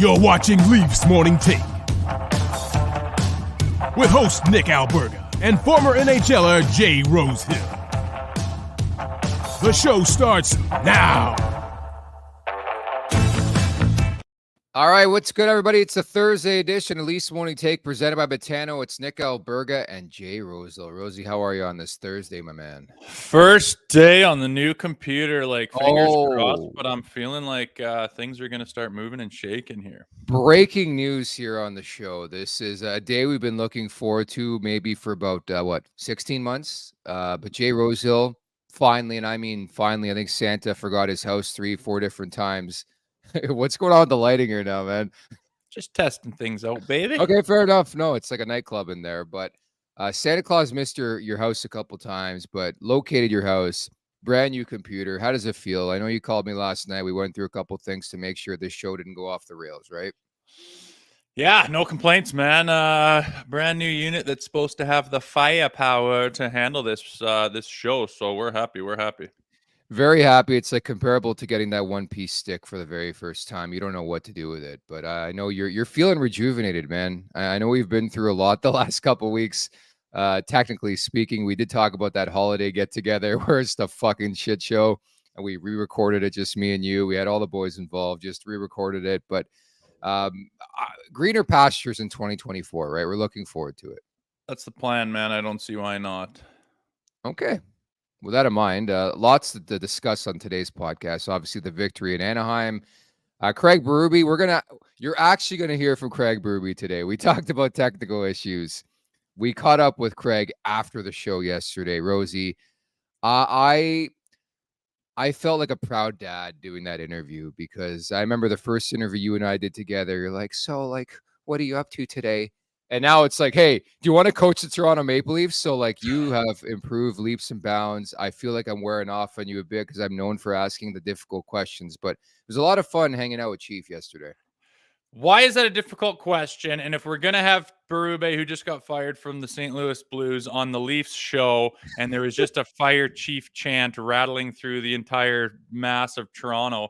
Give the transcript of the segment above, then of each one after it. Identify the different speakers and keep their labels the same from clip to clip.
Speaker 1: You're watching Leafs Morning Take with host Nick Alberga and former NHLer Jay Rosehill. The show starts now.
Speaker 2: All right, what's good, everybody? It's a Thursday edition of Leafs Morning Take presented by Betano. It's Nick Alberga and Jay Rosehill. Rosie, how are you on this Thursday, my man?
Speaker 3: First day on the new computer, like fingers crossed, but I'm feeling like things are going to start moving and shaking here.
Speaker 2: Breaking news here on the show. This is a day we've been looking forward to maybe for about, 16 months? But Jay Rosehill, finally, and I mean finally, I think Santa forgot his house 3-4 different times. What's going on with the lighting here now, man?
Speaker 3: Just testing things out, baby.
Speaker 2: Okay, fair enough. No, it's like a nightclub in there, but Santa Claus missed your house a couple times, but located your house, brand new computer. How does it feel? I know you called me last night. We went through a couple things to make sure this show didn't go off the rails, right?
Speaker 3: Yeah, no complaints, man. Brand new unit that's supposed to have the firepower to handle this this show, so we're happy. We're happy.
Speaker 2: Very happy. It's like comparable to getting that one-piece stick for the very first time. You don't know what to do with it, but I know you're feeling rejuvenated, man. I know we've been through a lot the last couple weeks. Technically speaking, we did talk about that holiday get-together where it's the fucking shit show, and we re-recorded it, just me and you. We had all the boys involved, just re-recorded it, but greener pastures in 2024, right? We're looking forward to it.
Speaker 3: That's the plan, man. I don't see why not.
Speaker 2: Okay. With that in mind, lots to discuss on today's podcast. Obviously, the victory in Anaheim. Craig Berube, you're actually gonna hear from Craig Berube today. We talked about technical issues. We caught up with Craig after the show yesterday. Rosie, I felt like a proud dad doing that interview because I remember the first interview you and I did together. You're like, so like, what are you up to today? And now it's like, hey, do you want to coach the Toronto Maple Leafs? So like you have improved leaps and bounds. I feel like I'm wearing off on you a bit because I'm known for asking the difficult questions, but it was a lot of fun hanging out with Chief yesterday.
Speaker 3: Why is that a difficult question? And if we're going to have Berube, who just got fired from the St. Louis Blues, on the Leafs show, and there was just a fire chief chant rattling through the entire mass of Toronto,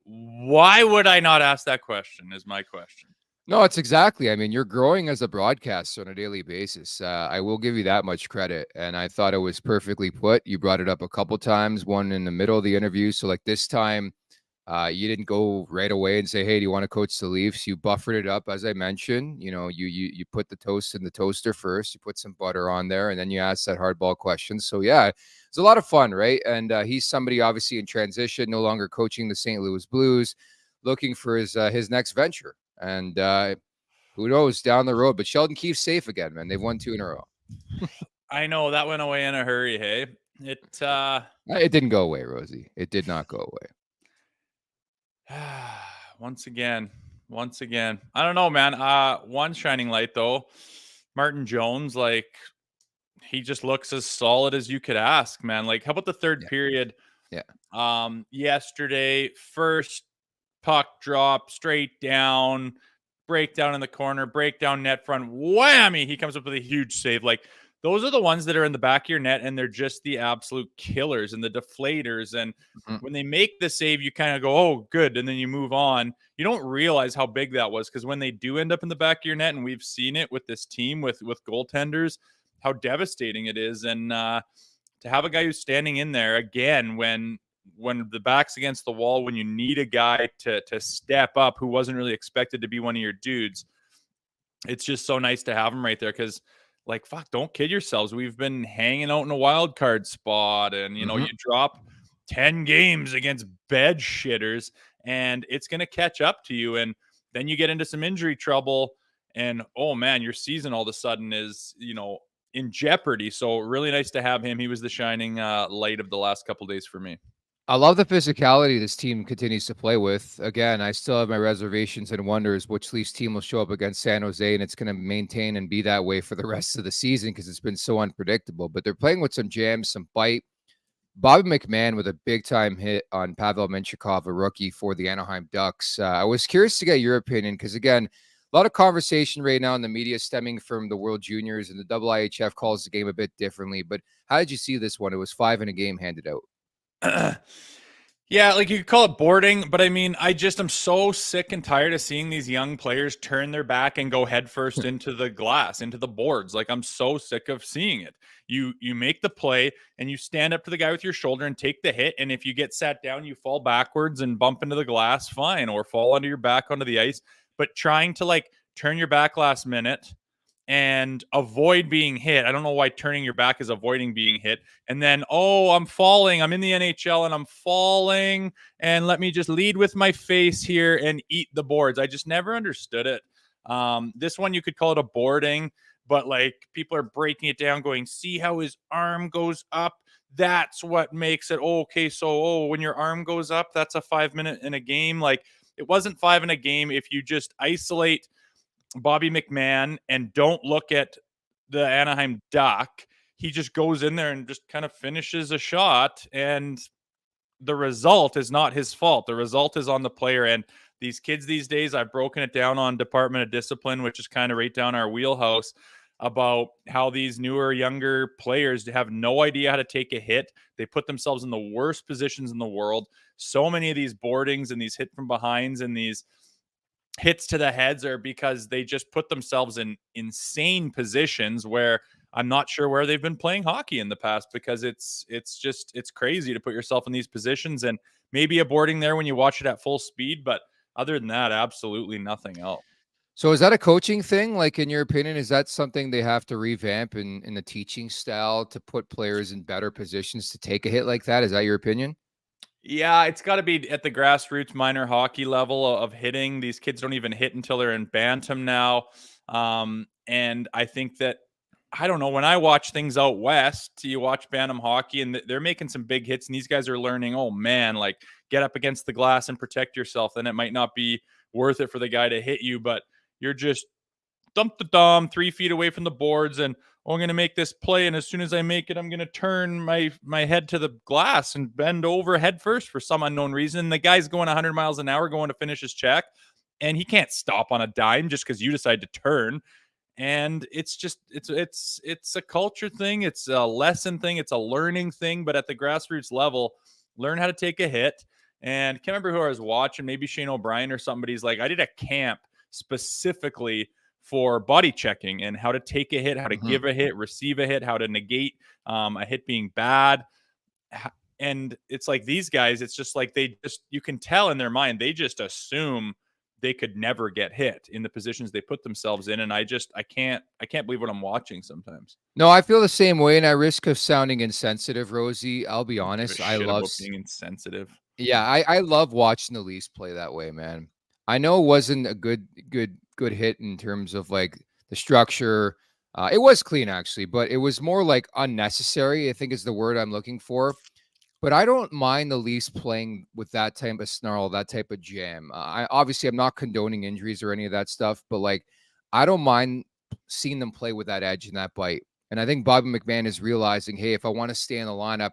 Speaker 3: why would I not ask that question is my question.
Speaker 2: No, it's exactly. I mean, you're growing as a broadcaster on a daily basis. I will give you that much credit. And I thought it was perfectly put. You brought it up a couple times, one in the middle of the interview. So like this time, you didn't go right away and say, hey, do you want to coach the Leafs? You buffered it up, as I mentioned. You know, you put the toast in the toaster first. You put some butter on there, and then you ask that hardball question. So yeah, it's a lot of fun, right? And he's somebody obviously in transition, no longer coaching the St. Louis Blues, looking for his next venture. And who knows down the road, but Sheldon Keefe's safe again, man. They've won 2 in a row.
Speaker 3: I know that went away in a hurry. Hey,
Speaker 2: it didn't go away, Rosie. It did not go away.
Speaker 3: Once again, I don't know, man. One shining light though, Martin Jones, like he just looks as solid as you could ask, man. Like, how about the third period?
Speaker 2: Yeah.
Speaker 3: Yesterday, first puck drop straight down, breakdown in the corner, breakdown net front, whammy. He comes up with a huge save. Like, those are the ones that are in the back of your net, and they're just the absolute killers and the deflators. And when they make the save, you kind of go, oh, good. And then you move on. You don't realize how big that was, because when they do end up in the back of your net, and we've seen it with this team with goaltenders, how devastating it is. And to have a guy who's standing in there again when the back's against the wall, when you need a guy to step up who wasn't really expected to be one of your dudes, it's just so nice to have him right there. Because, like, fuck, don't kid yourselves. We've been hanging out in a wild card spot, and, you know, you drop 10 games against bed shitters, and it's going to catch up to you. And then you get into some injury trouble, and, oh, man, your season all of a sudden is, you know, in jeopardy. So really nice to have him. He was the shining light of the last couple of days for me.
Speaker 2: I love the physicality this team continues to play with. Again, I still have my reservations and wonders which Leafs team will show up against San Jose, and it's going to maintain and be that way for the rest of the season because it's been so unpredictable. But they're playing with some jams, some bite. Bobby McMahon with a big-time hit on Pavel Menchikov, a rookie for the Anaheim Ducks. I was curious to get your opinion because, again, a lot of conversation right now in the media stemming from the World Juniors, and the IIHF calls the game a bit differently. But how did you see this one? It was 5 in a game handed out.
Speaker 3: Yeah, like you could call it boarding, but I mean, I'm so sick and tired of seeing these young players turn their back and go headfirst into the glass, into the boards. Like I'm so sick of seeing it. You make the play and you stand up to the guy with your shoulder and take the hit. And if you get sat down, you fall backwards and bump into the glass, fine, or fall onto your back onto the ice. But trying to like turn your back last minute and avoid being hit. I don't know why turning your back is avoiding being hit. And then, oh, I'm falling. I'm in the NHL and I'm falling. And let me just lead with my face here and eat the boards. I just never understood it. This one, you could call it a boarding, but like people are breaking it down, going, see how his arm goes up. That's what makes it okay. So, when your arm goes up, that's a 5 minute in a game. Like it wasn't 5 in a game if you just isolate Bobby McMahon and don't look at the Anaheim Duck. He just goes in there and just kind of finishes a shot, and the result is not his fault. The result is on the player. And these kids these days, I've broken it down on Department of Discipline, which is kind of right down our wheelhouse, about how these newer, younger players have no idea how to take a hit. They put themselves in the worst positions in the world. So many of these boardings and these hit from behinds and these hits to the heads are because they just put themselves in insane positions where I'm not sure where they've been playing hockey in the past, because it's crazy to put yourself in these positions. And maybe a boarding there when you watch it at full speed, but other than that, absolutely nothing else.
Speaker 2: So is that a coaching thing? Like, in your opinion, is that something they have to revamp in the teaching style to put players in better positions to take a hit like that? Is that your opinion?
Speaker 3: Yeah, it's got to be at the grassroots minor hockey level of hitting. These kids don't even hit until they're in bantam now. And I think that, I don't know, when I watch things out west, you watch bantam hockey and they're making some big hits, and these guys are learning, oh man, like get up against the glass and protect yourself. Then it might not be worth it for the guy to hit you, but you're just dump the dumb 3 feet away from the boards, and I'm going to make this play. And as soon as I make it, I'm going to turn my head to the glass and bend over head first for some unknown reason. And the guy's going 100 miles an hour going to finish his check, and he can't stop on a dime just because you decide to turn. And it's just, it's a culture thing. It's a lesson thing. It's a learning thing. But at the grassroots level, learn how to take a hit. And I can't remember who I was watching, maybe Shane O'Brien or somebody's like, I did a camp specifically for body checking and how to take a hit, how to give a hit, receive a hit, how to negate a hit being bad. And it's like these guys, it's just like you can tell in their mind, they just assume they could never get hit in the positions they put themselves in. And I can't believe what I'm watching sometimes.
Speaker 2: No, I feel the same way, and I risk of sounding insensitive, Rosie. I'll be honest. I love
Speaker 3: being insensitive.
Speaker 2: Yeah, I love watching the Leafs play that way, man. I know it wasn't a good hit in terms of like the structure. It was clean actually, but it was more like unnecessary, I think is the word I'm looking for. But I don't mind the Leafs playing with that type of snarl, that type of jam. I'm not condoning injuries or any of that stuff, but like I don't mind seeing them play with that edge and that bite. And I think Bobby McMahon is realizing, hey, if I want to stay in the lineup,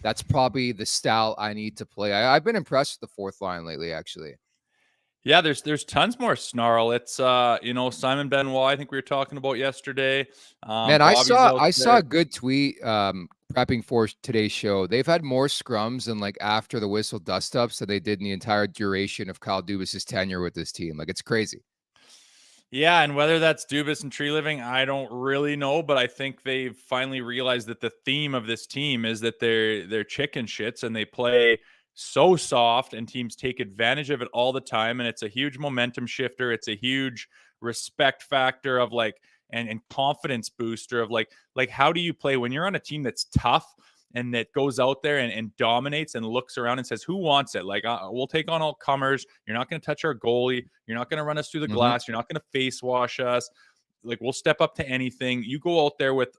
Speaker 2: that's probably the style I need to play. I've been impressed with the fourth line lately, actually.
Speaker 3: Yeah, there's tons more snarl. It's Simon Benoit, I think we were talking about yesterday.
Speaker 2: Man, I saw a good tweet prepping for today's show. They've had more scrums and like after the whistle dust ups than they did in the entire duration of Kyle Dubas's tenure with this team. Like, it's crazy.
Speaker 3: Yeah, and whether that's Dubas and Tree Living, I don't really know, but I think they've finally realized that the theme of this team is that they're chicken shits and they play so soft, and teams take advantage of it all the time. And it's a huge momentum shifter. It's a huge respect factor of like, and confidence booster of like how do you play when you're on a team that's tough and that goes out there and dominates and looks around and says, who wants it? Like, we'll take on all comers. You're not going to touch our goalie. You're not going to run us through the glass. You're not going to face wash us. Like, we'll step up to anything. You go out there with,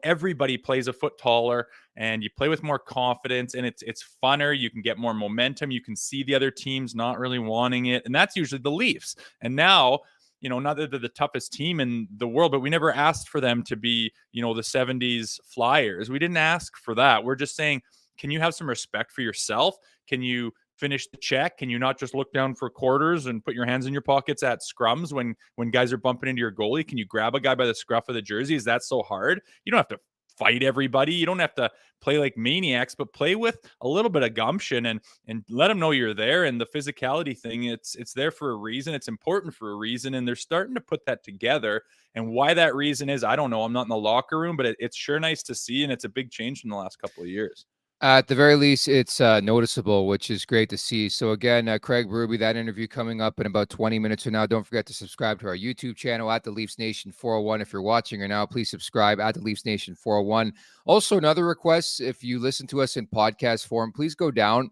Speaker 3: everybody plays a foot taller and you play with more confidence, and it's funner. You can get more momentum. You can see the other teams not really wanting it. And that's usually the Leafs. And now, not that they're the toughest team in the world, but we never asked for them to be, the 70s Flyers. We didn't ask for that. We're just saying, can you have some respect for yourself? Can you finish the check? Can you not just look down for quarters and put your hands in your pockets at scrums when guys are bumping into your goalie? Can you grab a guy by the scruff of the jersey? Is that so hard? You don't have to fight everybody. You don't have to play like maniacs, but play with a little bit of gumption and let them know you're there. And the physicality thing, it's there for a reason. It's important for a reason. And they're starting to put that together. And why that reason is, I don't know. I'm not in the locker room, but it's sure nice to see. And it's a big change in the last couple of years.
Speaker 2: At the very least, it's noticeable, which is great to see. So again, Craig Berube, that interview coming up in about 20 minutes from now. Don't forget to subscribe to our YouTube channel at the Leafs Nation 401. If you're watching right now, please subscribe at the Leafs Nation 401. Also, another request, if you listen to us in podcast form, please go down,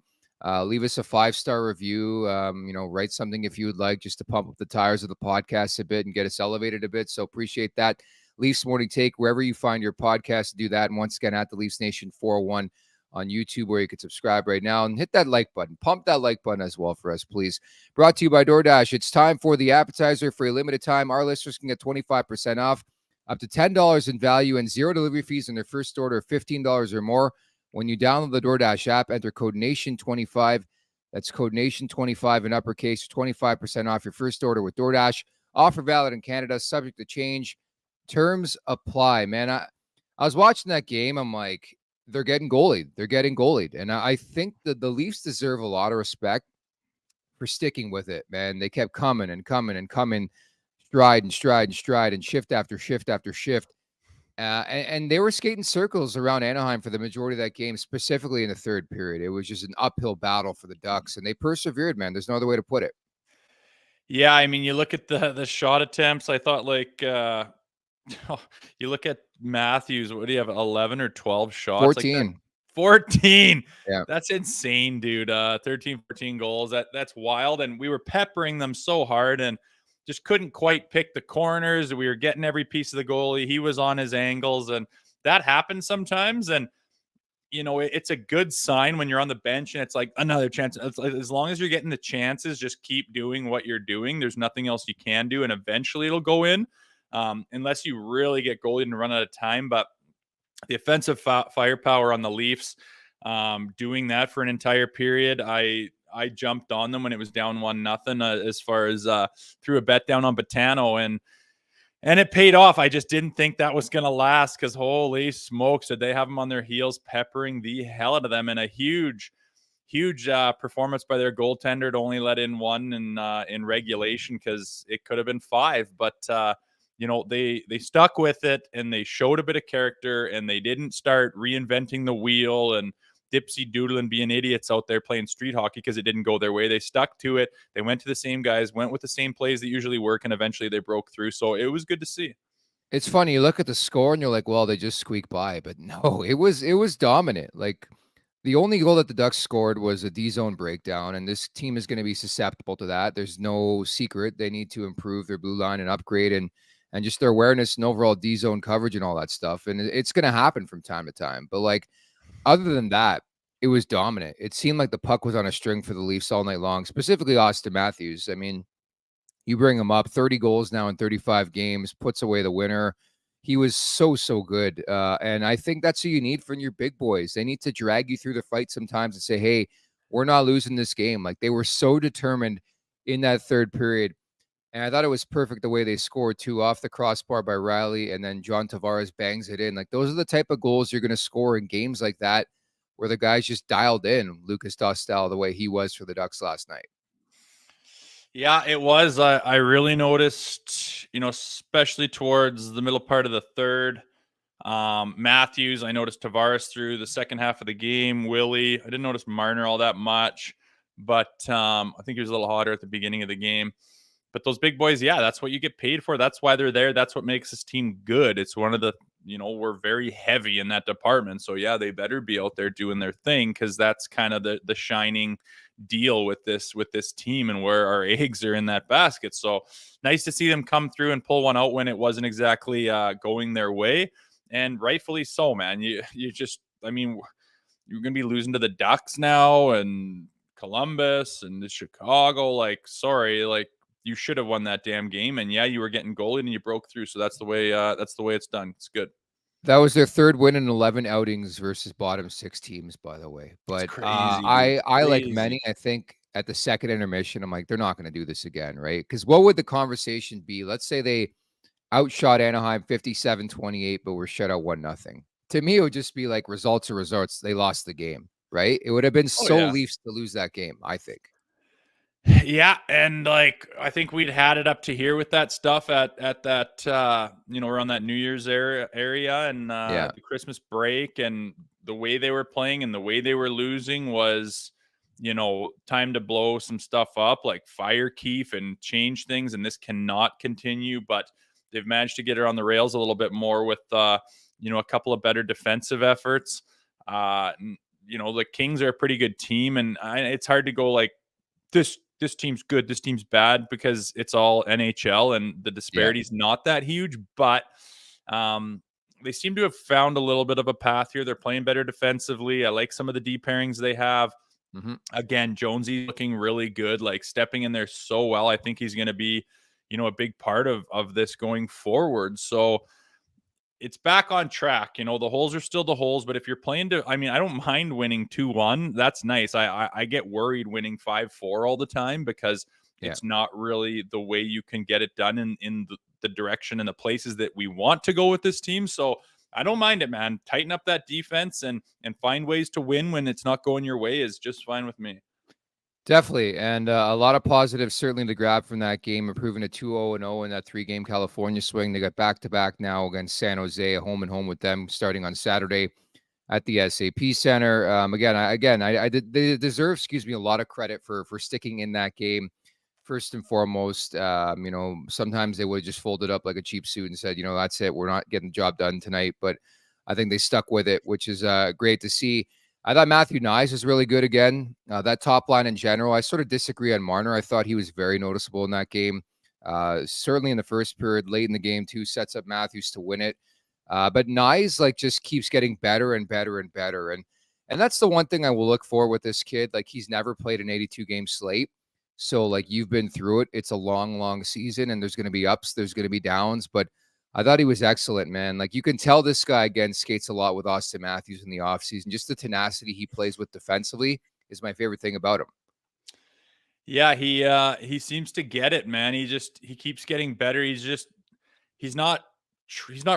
Speaker 2: leave us a 5-star review. Write something if you would like, just to pump up the tires of the podcast a bit and get us elevated a bit. So appreciate that. Leafs Morning Take, wherever you find your podcast, do that. And once again, at the Leafs Nation 401. On YouTube, where you can subscribe right now and hit that like button. Pump that like button as well for us, please. Brought to you by DoorDash. It's time for the appetizer. For a limited time, our listeners can get 25% off, up to $10 in value, and 0 delivery fees on their first order of $15 or more. When you download the DoorDash app, enter code NATION25. That's code NATION25 in uppercase for 25% off your first order with DoorDash. Offer valid in Canada, subject to change. Terms apply. Man, I was watching that game. I'm like, they're getting goalied. They're getting goalied. And I think that the Leafs deserve a lot of respect for sticking with it, man. They kept coming and coming and coming, stride and stride and stride, and shift after shift after shift. And they were skating circles around Anaheim for the majority of that game, specifically in the third period. It was just an uphill battle for the Ducks, and they persevered, man. There's no other way to put it.
Speaker 3: Yeah, I mean, you look at the shot attempts. I thought, like, you look at Matthews, what do you have, 11 or 12 shots?
Speaker 2: 14.
Speaker 3: Like 14.
Speaker 2: Yeah.
Speaker 3: That's insane, dude. 13, 14 goals. That's wild. And we were peppering them so hard and just couldn't quite pick the corners. We were getting every piece of the goalie. He was on his angles, and that happens sometimes. And, it's a good sign when you're on the bench and it's like another chance. It's like, as long as you're getting the chances, just keep doing what you're doing. There's nothing else you can do, and eventually it'll go in. Unless you really get goalied and run out of time. But the offensive firepower on the Leafs, doing that for an entire period, I jumped on them when it was down 1-0, as far as threw a bet down on Betano, and it paid off. I just didn't think that was going to last, because holy smokes, did they have them on their heels, peppering the hell out of them, and a huge performance by their goaltender to only let in one in regulation, because it could have been 5. But they stuck with it, and they showed a bit of character, and they didn't start reinventing the wheel and dipsy doodling, being idiots out there playing street hockey because it didn't go their way. They stuck to it. They went to the same guys, went with the same plays that usually work, and eventually they broke through. So it was good to see.
Speaker 2: It's funny. You look at the score and you're like, well, they just squeaked by, but no, it was dominant. Like, the only goal that the Ducks scored was a D-zone breakdown, and this team is going to be susceptible to that. There's no secret. They need to improve their blue line and upgrade and just their awareness and overall D-zone coverage and all that stuff. And it's going to happen from time to time. But, like, other than that, it was dominant. It seemed like the puck was on a string for the Leafs all night long, specifically Auston Matthews. I mean, you bring him up, 30 goals now in 35 games, puts away the winner. He was so good. And I think that's what you need from your big boys. They need to drag you through the fight sometimes and say, hey, we're not losing this game. Like, they were so determined in that third period. And I thought it was perfect the way they scored, too, off the crossbar by Riley, and then John Tavares bangs it in. Like, those are the type of goals you're going to score in games like that, where the guys just dialed in Lukáš Dostál the way he was for the Ducks last night.
Speaker 3: Yeah, it was. I really noticed, especially towards the middle part of the third, Matthews. I noticed Tavares through the second half of the game. Willie. I didn't notice Marner all that much, but I think he was a little hotter at the beginning of the game. But those big boys, yeah, that's what you get paid for. That's why they're there. That's what makes this team good. It's one of the, we're very heavy in that department. So, yeah, they better be out there doing their thing, because that's kind of the shining deal with this team and where our eggs are in that basket. So nice to see them come through and pull one out when it wasn't exactly going their way. And rightfully so, man. You just, I mean, you're going to be losing to the Ducks now and Columbus and the Chicago. Like, sorry, like, you should have won that damn game. And yeah, you were getting goalied and you broke through. So that's the way it's done. It's good.
Speaker 2: That was their third win in 11 outings versus bottom 6 teams, by the way. But
Speaker 3: crazy,
Speaker 2: I like many, I think at the second intermission, I'm like, they're not going to do this again, right? Because what would the conversation be? Let's say they outshot Anaheim 57-28, but were shut out 1-0. to me, it would just be like results are results. They lost the game, right? It would have been so Leafs to lose that game, I think.
Speaker 3: Yeah, and like I think we'd had it up to here with that stuff at that around that New Year's area and the Christmas break, and the way they were playing and the way they were losing was, time to blow some stuff up, like fire Keefe and change things, and this cannot continue. But they've managed to get it on the rails a little bit more with a couple of better defensive efforts. The Kings are a pretty good team, and it's hard to go like this team's good, this team's bad, because it's all NHL and the disparity's not that huge. But they seem to have found a little bit of a path here. They're playing better defensively. I like some of the D pairings they have. Again, Jonesy looking really good, like stepping in there so well. I think he's going to be, a big part of this going forward. So it's back on track. The holes are still the holes, but if you're playing I don't mind winning 2-1. That's nice. I get worried winning 5-4 all the time because it's not really the way you can get it done in the direction and the places that we want to go with this team. So I don't mind it, man. Tighten up that defense and find ways to win when it's not going your way is just fine with me.
Speaker 2: Definitely. And a lot of positives certainly to grab from that game, improving to 2-0-0 in that 3-game California swing. They got back-to-back now against San Jose, a home and home with them starting on Saturday at the SAP Center. They deserve, a lot of credit for sticking in that game. First and foremost, sometimes they would have just folded up like a cheap suit and said, that's it. We're not getting the job done tonight. But I think they stuck with it, which is great to see. I thought Matthew Knies was really good again. That top line in general, I sort of disagree on Marner. I thought he was very noticeable in that game. Certainly in the first period, late in the game too, sets up Matthews to win it. But Knies just keeps getting better and better and better. And that's the one thing I will look for with this kid. Like, he's never played an 82-game slate. So you've been through it. It's a long, long season, and there's going to be ups, there's going to be downs, but I thought he was excellent, man. You can tell this guy, again, skates a lot with Auston Matthews in the offseason. Just the tenacity he plays with defensively is my favorite thing about him.
Speaker 3: Yeah, he seems to get it, man. He keeps getting better. He's not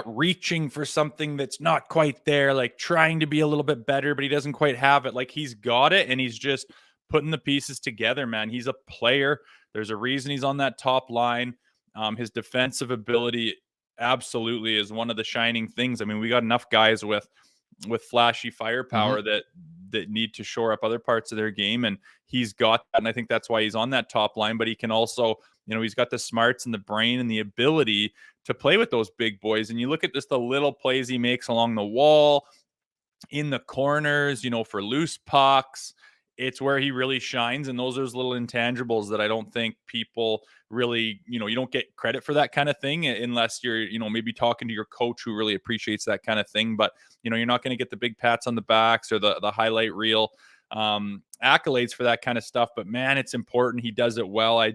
Speaker 3: reaching for something that's not quite there, like trying to be a little bit better, but he doesn't quite have it. He's got it, and he's just putting the pieces together, man. He's a player. There's a reason he's on that top line. His defensive ability absolutely is one of the shining things. We got enough guys with flashy firepower that need to shore up other parts of their game, and he's got that, and I think that's why he's on that top line. But he can also, he's got the smarts and the brain and the ability to play with those big boys. And you look at just the little plays he makes along the wall, in the corners, for loose pucks. It's where he really shines, and those are those little intangibles that I don't think people really, you don't get credit for that kind of thing unless you're, maybe talking to your coach who really appreciates that kind of thing. But, you're not going to get the big pats on the backs or the highlight reel accolades for that kind of stuff. But, man, it's important. He does it well. I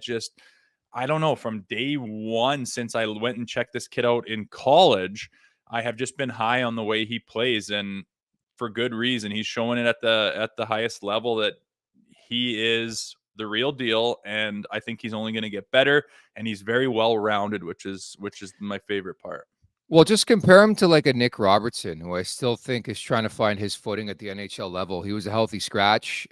Speaker 3: don't know, from day one since I went and checked this kid out in college, I have just been high on the way he plays, and for good reason. He's showing it at the highest level that he is the real deal, and I think he's only going to get better, and he's very well rounded, which is my favorite part.
Speaker 2: Well, just compare him to a Nick Robertson, who I still think is trying to find his footing at the NHL level. He was a healthy scratch.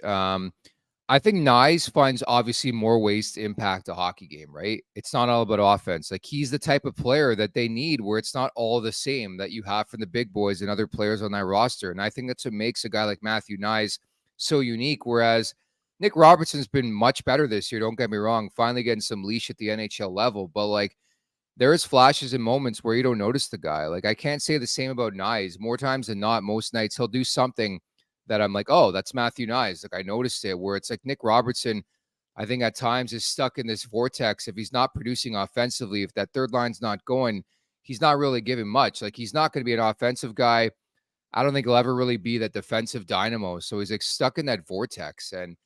Speaker 2: I think Knies finds obviously more ways to impact a hockey game, right? It's not all about offense. He's the type of player that they need, where it's not all the same that you have from the big boys and other players on that roster. And I think that's what makes a guy like Matthew Knies so unique. Whereas Nick Robertson's been much better this year. Don't get me wrong, finally getting some leash at the NHL level, but there is flashes and moments where you don't notice the guy. I can't say the same about Knies. More times than not, most nights he'll do something that I'm like, oh, that's Matthew Knies. I noticed it, where it's Nick Robertson, I think at times is stuck in this vortex. If he's not producing offensively, if that third line's not going, he's not really giving much. He's not going to be an offensive guy. I don't think he'll ever really be that defensive dynamo. So he's stuck in that vortex. And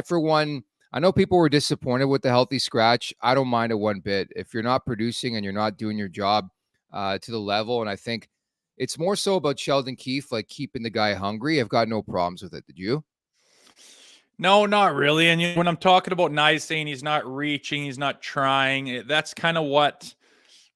Speaker 2: for one, I know people were disappointed with the healthy scratch. I don't mind it one bit. If you're not producing and you're not doing your job to the level, and I think it's more so about Sheldon Keefe, keeping the guy hungry. I've got no problems with it. Did you?
Speaker 3: No, not really. And when I'm talking about Knies saying he's not reaching, he's not trying, that's kind of what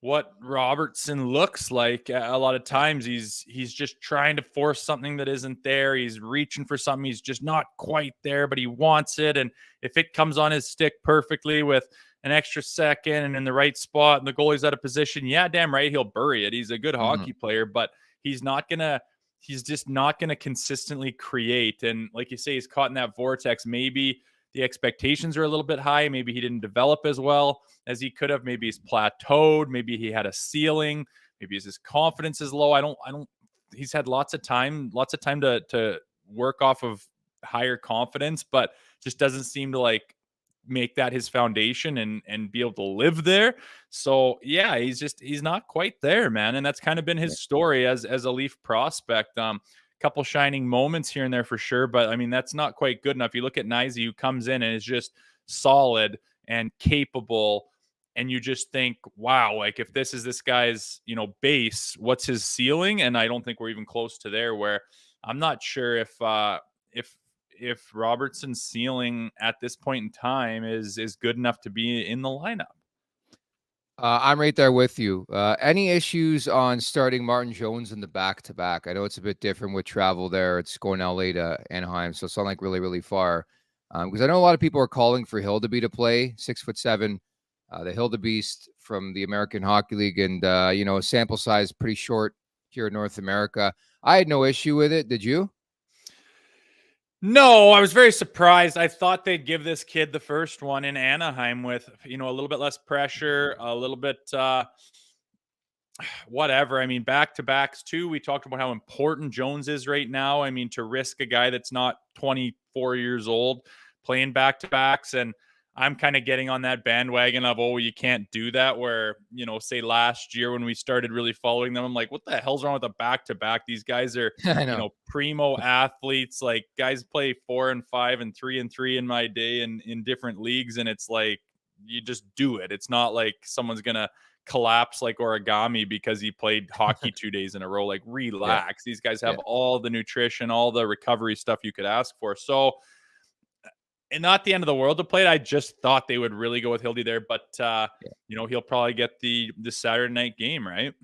Speaker 3: what Robertson looks like. A lot of times he's just trying to force something that isn't there. He's reaching for something. He's just not quite there, but he wants it. And if it comes on his stick perfectly with an extra second and in the right spot and the goalie's out of position, yeah, damn right, he'll bury it. He's a good hockey player, but he's just not gonna consistently create. And like you say, he's caught in that vortex. Maybe the expectations are a little bit high. Maybe he didn't develop as well as he could have. Maybe he's plateaued. Maybe he had a ceiling. Maybe his confidence is low. I don't, he's had lots of time to work off of higher confidence, but just doesn't seem to like make that his foundation and be able to live there. So yeah, he's not quite there, man. And that's kind of been his story as a Leaf prospect. Couple shining moments here and there for sure, but I mean, that's not quite good enough. You look at Nyzy, who comes in and is just solid and capable, and you just think, wow, like if this is this guy's, base, what's his ceiling? And I don't think we're even close to there, where I'm not sure if Robertson's ceiling at this point in time is good enough to be in the lineup.
Speaker 2: I'm right there with you. Any issues on starting Martin Jones in the back-to-back? I know it's a bit different with travel there. It's going LA to Anaheim, so it's not like really, really far. Because I know a lot of people are calling for Hildeby to play, 6'7", the Hildebeest from the American Hockey League, and sample size pretty short here in North America. I had no issue with it. Did you?
Speaker 3: No, I was very surprised. I thought they'd give this kid the first one in Anaheim with, a little bit less pressure, a little bit, whatever. I mean, back-to-backs too. We talked about how important Jones is right now. I mean, to risk a guy that's not 24 years old playing back-to-backs, and I'm kind of getting on that bandwagon of, you can't do that, where, say last year when we started really following them, I'm like, what the hell's wrong with a back-to-back? These guys are, primo athletes. Like, guys play 4 and 5 and 3 and 3 in my day and in different leagues. And it's like, you just do it. It's not like someone's going to collapse like origami because he played hockey 2 days in a row. Like, relax. These guys have all the nutrition, all the recovery stuff you could ask for. So, and not the end of the world to play it. I just thought they would really go with Hildy there, but he'll probably get the Saturday night game, right?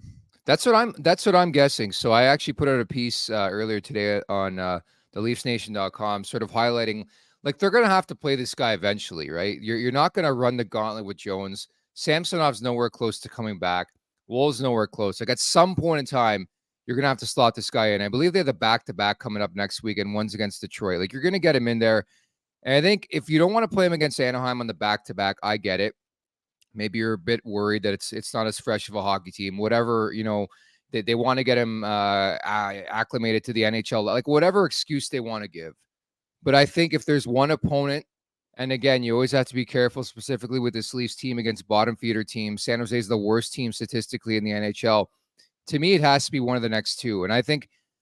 Speaker 2: That's what I'm guessing. So I actually put out a piece earlier today on the LeafsNation.com, sort of highlighting, like, they're going to have to play this guy eventually, right? You're not going to run the gauntlet with Jones. Samsonov's nowhere close to coming back. Wool's nowhere close. Like, at some point in time, you're going to have to slot this guy in. I believe they have the back-to-back coming up next week, and one's against Detroit. Like, you're going to get him in there. And I think if you don't want to play him against Anaheim on the back-to-back, I get it. Maybe you're a bit worried that it's not as fresh of a hockey team. Whatever, they want to get him acclimated to the NHL. Like, whatever excuse they want to give. But I think if there's one opponent, and again, you always have to be careful specifically with this Leafs team against bottom feeder teams. San Jose is the worst team statistically in the NHL. To me, it has to be one of the next two. And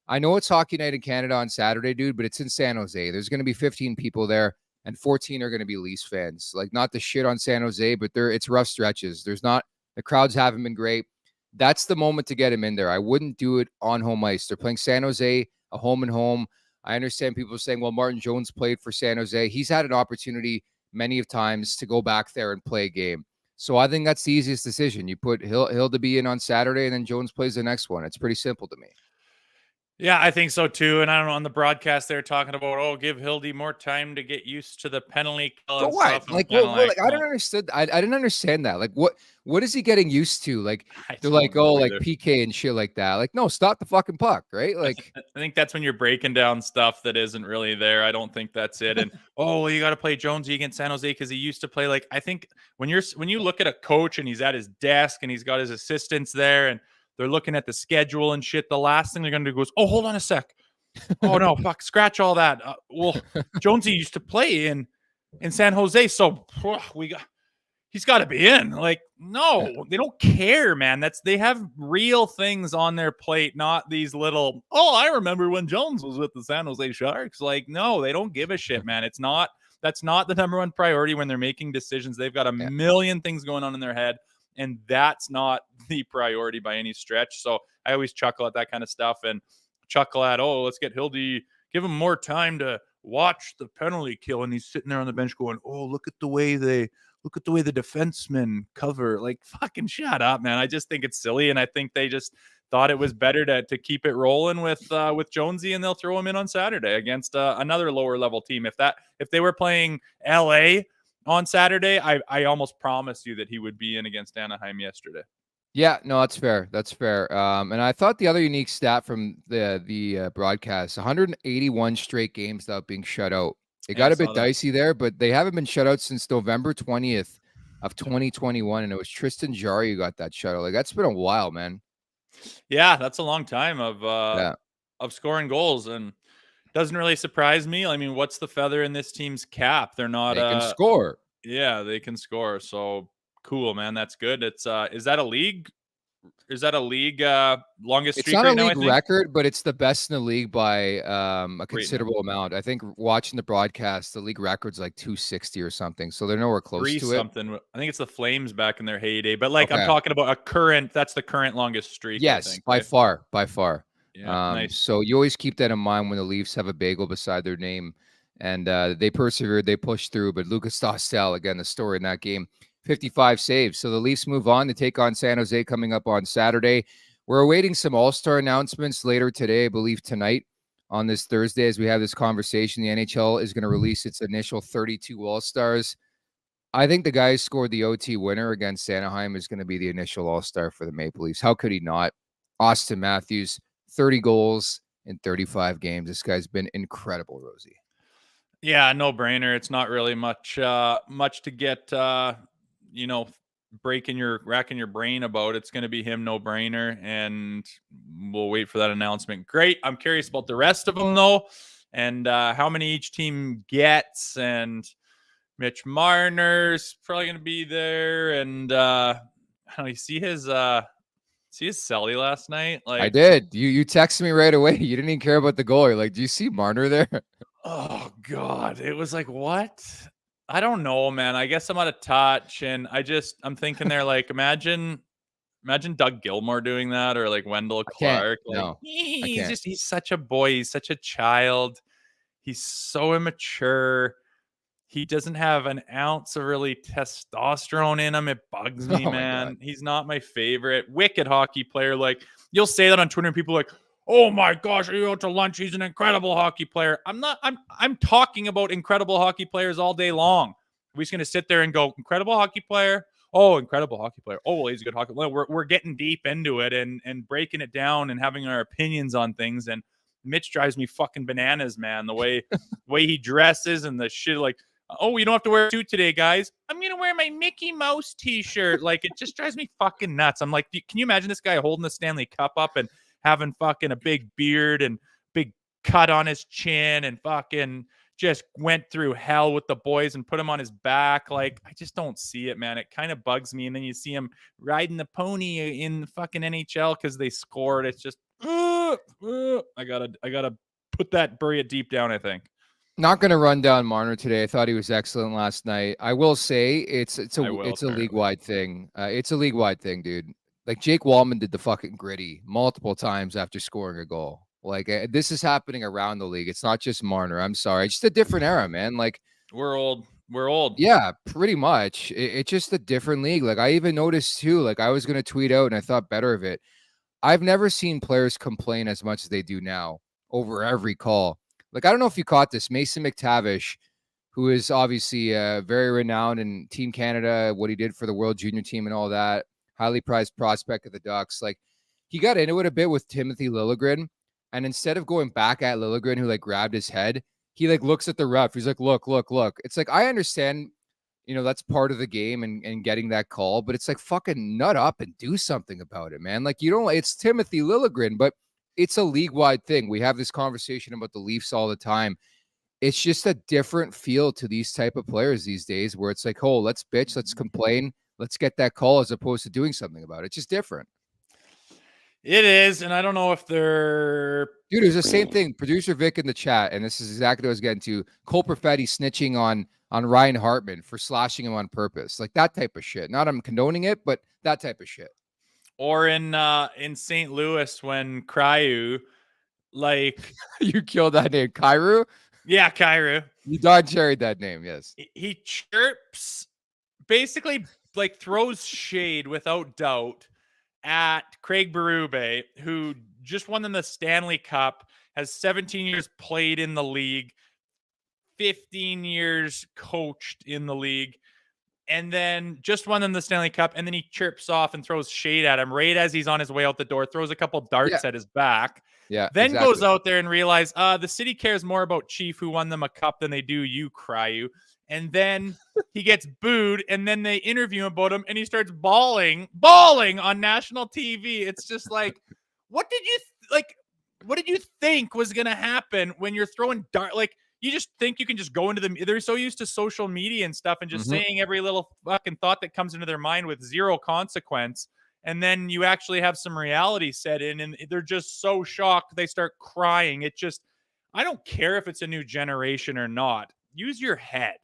Speaker 2: I know it's Hockey Night in Canada on Saturday, dude, but it's in San Jose. There's going to be 15 people there, and 14 are going to be Leafs fans. Like, not the shit on San Jose, but it's rough stretches. The crowds haven't been great. That's the moment to get him in there. I wouldn't do it on home ice. They're playing San Jose, a home and home. I understand people saying, well, Martin Jones played for San Jose. He's had an opportunity many of times to go back there and play a game. So I think that's the easiest decision. You put Hildeby in on Saturday, and then Jones plays the next one. It's pretty simple to me.
Speaker 3: Yeah, I think so too. And I don't know, on the broadcast they're talking about, give Hildy more time to get used to the penalty kill and stuff.
Speaker 2: Like, I don't understand. I didn't understand that. Like, what is he getting used to? Like, they're like, like PK and shit like that. Like, no, stop the fucking puck, right? Like,
Speaker 3: I think that's when you're breaking down stuff that isn't really there. I don't think that's it. And you got to play Jonesy against San Jose because he used to play. Like, I think when you look at a coach and he's at his desk and he's got his assistants there and they're looking at the schedule and shit, the last thing they're going to do is, hold on a sec. Oh, no, fuck, scratch all that. Jonesy used to play in San Jose, so he's got to be in. Like, no, they don't care, man. They have real things on their plate, not these little, I remember when Jones was with the San Jose Sharks. Like, no, they don't give a shit, man. That's not the number one priority when they're making decisions. They've got a million things going on in their head. And that's not the priority by any stretch. So I always chuckle at that kind of stuff and chuckle at, let's get Hildy, give him more time to watch the penalty kill. And he's sitting there on the bench going, look at the way they look at the way the defensemen cover. Like, fucking shut up, man. I just think it's silly, and I think they just thought it was better to keep it rolling with Jonesy, and they'll throw him in on Saturday against another lower level team. If they were playing LA on Saturday, I almost promise you that he would be in against Anaheim yesterday.
Speaker 2: Yeah, no, that's fair. That's fair. And I thought the other unique stat from the broadcast, 181 straight games without being shut out. It got a bit dicey there, but they haven't been shut out since November 20th of 2021, and it was Tristan Jarry who got that shutout. Like, that's been a while, man.
Speaker 3: Yeah, that's a long time of scoring goals, and doesn't really surprise me. I mean, what's the feather in this team's cap? They're not.
Speaker 2: They can score.
Speaker 3: Yeah, they can score. So cool, man. That's good. It's is that a league? Is that a league longest streak?
Speaker 2: It's not
Speaker 3: right
Speaker 2: a
Speaker 3: now,
Speaker 2: league record, but it's the best in the league by a considerable amount. I think watching the broadcast, the league record's like 260 or something. So they're nowhere close to
Speaker 3: something. I think it's the Flames back in their heyday. But like, I'm talking about that's the current longest streak.
Speaker 2: Yes,
Speaker 3: I think,
Speaker 2: by far.
Speaker 3: Yeah, nice.
Speaker 2: So you always keep that in mind when the Leafs have a bagel beside their name. And they persevered, they pushed through. But Lukáš Dostál, again, the story in that game, 55 saves. So the Leafs move on to take on San Jose coming up on Saturday. We're awaiting some All-Star announcements later today, I believe tonight on this Thursday as we have this conversation. The NHL is going to release its initial 32 All-Stars. I think the guy who scored the OT winner against Anaheim is going to be the initial All-Star for the Maple Leafs. How could he not? Auston Matthews, 30 goals in 35 games. This guy's been incredible, Rosie.
Speaker 3: Yeah, no brainer. It's not really much to get racking your brain about. It's going to be him, no brainer, and we'll wait for that announcement. Great. I'm curious about the rest of them though, and how many each team gets. And Mitch Marner's probably going to be there. And I don't know, you see his celly last night? Like,
Speaker 2: I did. You texted me right away. You didn't even care about the goal. You're like, do you see Marner there?
Speaker 3: Oh God, it was like, what? I don't know, man. I guess I'm out of touch, and I'm thinking there, like, imagine Doug Gilmour doing that, or like Wendell Clark. Like,
Speaker 2: no,
Speaker 3: he's such a boy. He's such a child. He's so immature. He doesn't have an ounce of really testosterone in him. It bugs me, man. He's not my favorite. Wicked hockey player. Like, you'll say that on Twitter, and people are like, oh my gosh, are you out to lunch? He's an incredible hockey player. I'm talking about incredible hockey players all day long. We're just going to sit there and go, incredible hockey player. Oh, incredible hockey player. Oh, well, he's a good hockey player. We're getting deep into it and breaking it down and having our opinions on things. And Mitch drives me fucking bananas, man. The way he dresses and the shit, like, oh, you don't have to wear a suit today, guys. I'm going to wear my Mickey Mouse t-shirt. Like, it just drives me fucking nuts. I'm like, can you imagine this guy holding the Stanley Cup up and having fucking a big beard and big cut on his chin and fucking just went through hell with the boys and put him on his back? Like, I just don't see it, man. It kind of bugs me. And then you see him riding the pony in the fucking NHL because they scored. It's just, I gotta bury it deep down, I think.
Speaker 2: Not going to run down Marner today. I thought he was excellent last night. I will say it's a league-wide thing. It's a league-wide thing, dude. Like, Jake Wallman did the fucking gritty multiple times after scoring a goal. Like, this is happening around the league. It's not just Marner. I'm sorry. It's just a different era, man. Like,
Speaker 3: we're old.
Speaker 2: Yeah, pretty much. It's just a different league. Like, I even noticed too, like, I was going to tweet out and I thought better of it. I've never seen players complain as much as they do now over every call. Like, I don't know if you caught this. Mason McTavish, who is obviously very renowned in Team Canada, what he did for the World Junior team and all that, highly prized prospect of the Ducks. Like, he got into it a bit with Timothy Liljegren, and instead of going back at Liljegren, who like grabbed his head, he like looks at the ref. He's like, look. It's like, I understand, that's part of the game and getting that call, but it's like, fucking nut up and do something about it, man. Like, it's Timothy Liljegren, but it's a league-wide thing. We have this conversation about the Leafs all the time. It's just a different feel to these type of players these days where it's like, oh, let's bitch, let's complain. Let's get that call as opposed to doing something about it. It's just different.
Speaker 3: It is, and I don't know if they're...
Speaker 2: Dude, it was the same thing. Producer Vic in the chat, and this is exactly what I was getting to. Cole Perfetti snitching on Ryan Hartman for slashing him on purpose. Like, that type of shit. Not I'm condoning it, but that type of shit.
Speaker 3: Or in St. Louis when Cryu, like...
Speaker 2: You killed that name. Kyrou?
Speaker 3: Yeah, Kyrou.
Speaker 2: You dog cherried that name, yes.
Speaker 3: He chirps basically like throws shade without doubt at Craig Berube, who just won them the Stanley Cup, has 17 years played in the league, 15 years coached in the league, and then just won them the Stanley Cup. And then he chirps off and throws shade at him right as he's on his way out the door, throws a couple darts at his back.
Speaker 2: Yeah.
Speaker 3: Then goes out there and realizes the city cares more about Chief, who won them a cup, than they do you, Cryu. And then he gets booed, and then they interview him about him, and he starts bawling on national TV. It's just like, what did you think was gonna happen when you're throwing dart? Like, you just think you can just go into they're so used to social media and stuff and just saying every little fucking thought that comes into their mind with zero consequence. And then you actually have some reality set in, and they're just so shocked they start crying. I don't care if it's a new generation or not. Use your head.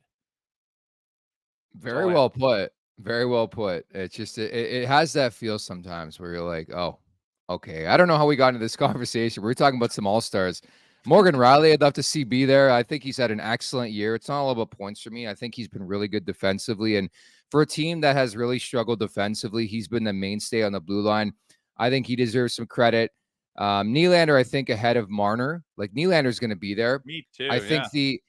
Speaker 2: Very well put. Very well put. It's just, it has that feel sometimes where you're like, oh, okay. I don't know how we got into this conversation. We're talking about some all-stars. Morgan Rielly, I'd love to see be there. I think he's had an excellent year. It's not all about points for me. I think he's been really good defensively. And for a team that has really struggled defensively, he's been the mainstay on the blue line. I think he deserves some credit. Nylander, I think, ahead of Marner. Like, Nylander's going to be there.
Speaker 3: Me too.
Speaker 2: I think the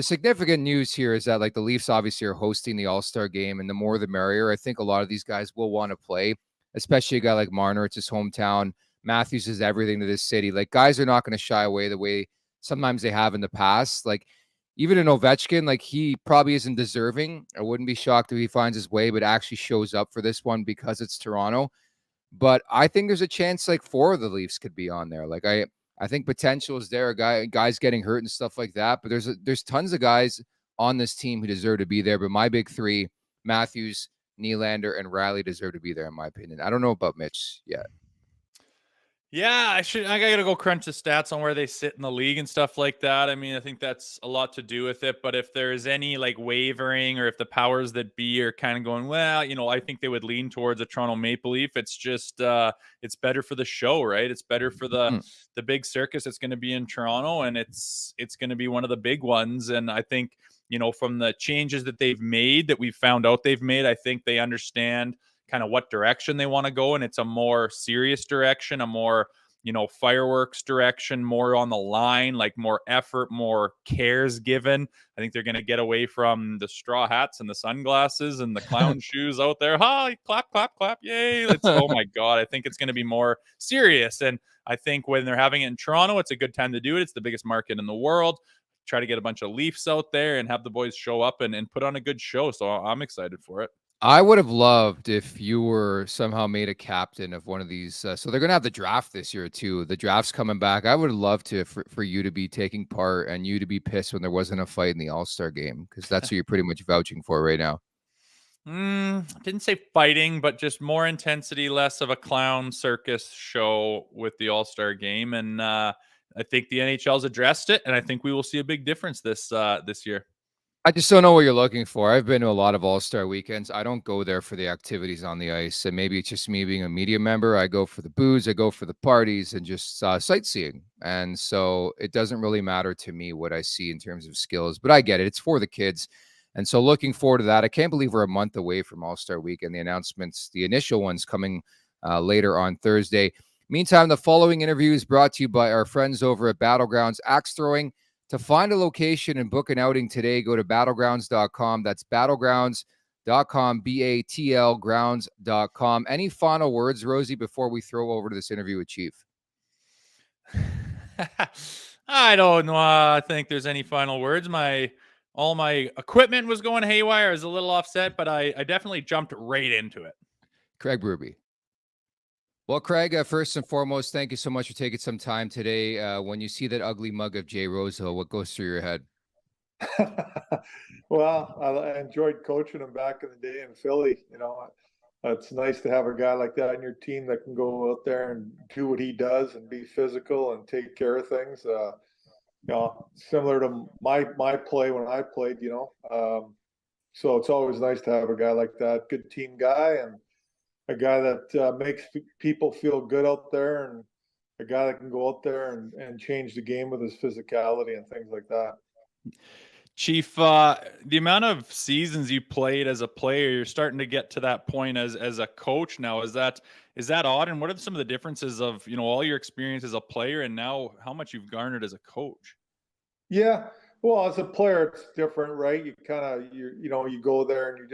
Speaker 2: significant news here is that, like, the Leafs obviously are hosting the All-Star game, and the more the merrier. I think a lot of these guys will want to play, especially a guy like Marner. It's his hometown. Matthews is everything to this city. Like, guys are not going to shy away the way sometimes they have in the past. Like, even an Ovechkin, like, he probably isn't deserving. I wouldn't be shocked if he finds his way, but actually shows up for this one because it's Toronto. But I think there's a chance like 4 of the Leafs could be on there. Like, I think potential is there. Guys getting hurt and stuff like that. But there's tons of guys on this team who deserve to be there. But my big 3, Matthews, Nylander, and Rielly, deserve to be there, in my opinion. I don't know about Mitch yet.
Speaker 3: Yeah, I got to go crunch the stats on where they sit in the league and stuff like that. I mean, I think that's a lot to do with it. But if there's any like wavering, or if the powers that be are kind of going, well, I think they would lean towards a Toronto Maple Leaf. It's just, it's better for the show, right? It's better for the big circus that's going to be in Toronto, and it's going to be one of the big ones. And I think, from the changes that they've made, that we've found out they've made, I think they understand kind of what direction they want to go, and it's a more serious direction, a more fireworks direction, more on the line, like more effort, more cares given. I think they're going to get away from the straw hats and the sunglasses and the clown shoes out there. Hi, clap, clap, clap, yay! Oh my god, I think it's going to be more serious. And I think when they're having it in Toronto, it's a good time to do it. It's the biggest market in the world. Try to get a bunch of Leafs out there and have the boys show up and put on a good show. So I'm excited for it.
Speaker 2: I would have loved if you were somehow made a captain of one of these. So they're going to have the draft this year too. The draft's coming back. I would love to for you to be taking part and you to be pissed when there wasn't a fight in the All-Star game, because that's what you're pretty much vouching for right now.
Speaker 3: Didn't say fighting, but just more intensity, less of a clown circus show with the All-Star game. And I think the NHL's addressed it, and I think we will see a big difference this year.
Speaker 2: I just don't know what you're looking for. I've been to a lot of All-Star weekends. I don't go there for the activities on the ice. And maybe it's just me being a media member. I go for the booze, I go for the parties, and just sightseeing. And so it doesn't really matter to me what I see in terms of skills. But I get it. It's for the kids. And so looking forward to that. I can't believe we're a month away from All-Star Weekend. The announcements, the initial ones, coming later on Thursday. Meantime, the following interview is brought to you by our friends over at Battlegrounds Axe Throwing. To find a location and book an outing today, go to battlegrounds.com. That's battlegrounds.com, BATL grounds.com. Any final words, Rosie, before we throw over to this interview with Chief?
Speaker 3: I don't know. I think there's any final words. All my equipment was going haywire. I was a little offset, but I definitely jumped right into it.
Speaker 2: Craig Berube. Well, Craig, first and foremost, thank you so much for taking some time today. When you see that ugly mug of Jay Rosehill, what goes through your head?
Speaker 4: Well, I enjoyed coaching him back in the day in Philly. It's nice to have a guy like that on your team that can go out there and do what he does and be physical and take care of things. Similar to my play when I played. So it's always nice to have a guy like that, good team guy, and a guy that makes people feel good out there, and a guy that can go out there and change the game with his physicality and things like that.
Speaker 3: Chief, the amount of seasons you played as a player, you're starting to get to that point as a coach now. Is that odd? And what are some of the differences of, all your experience as a player and now how much you've garnered as a coach?
Speaker 4: Yeah. Well, as a player, it's different, right? You kind of, you go there and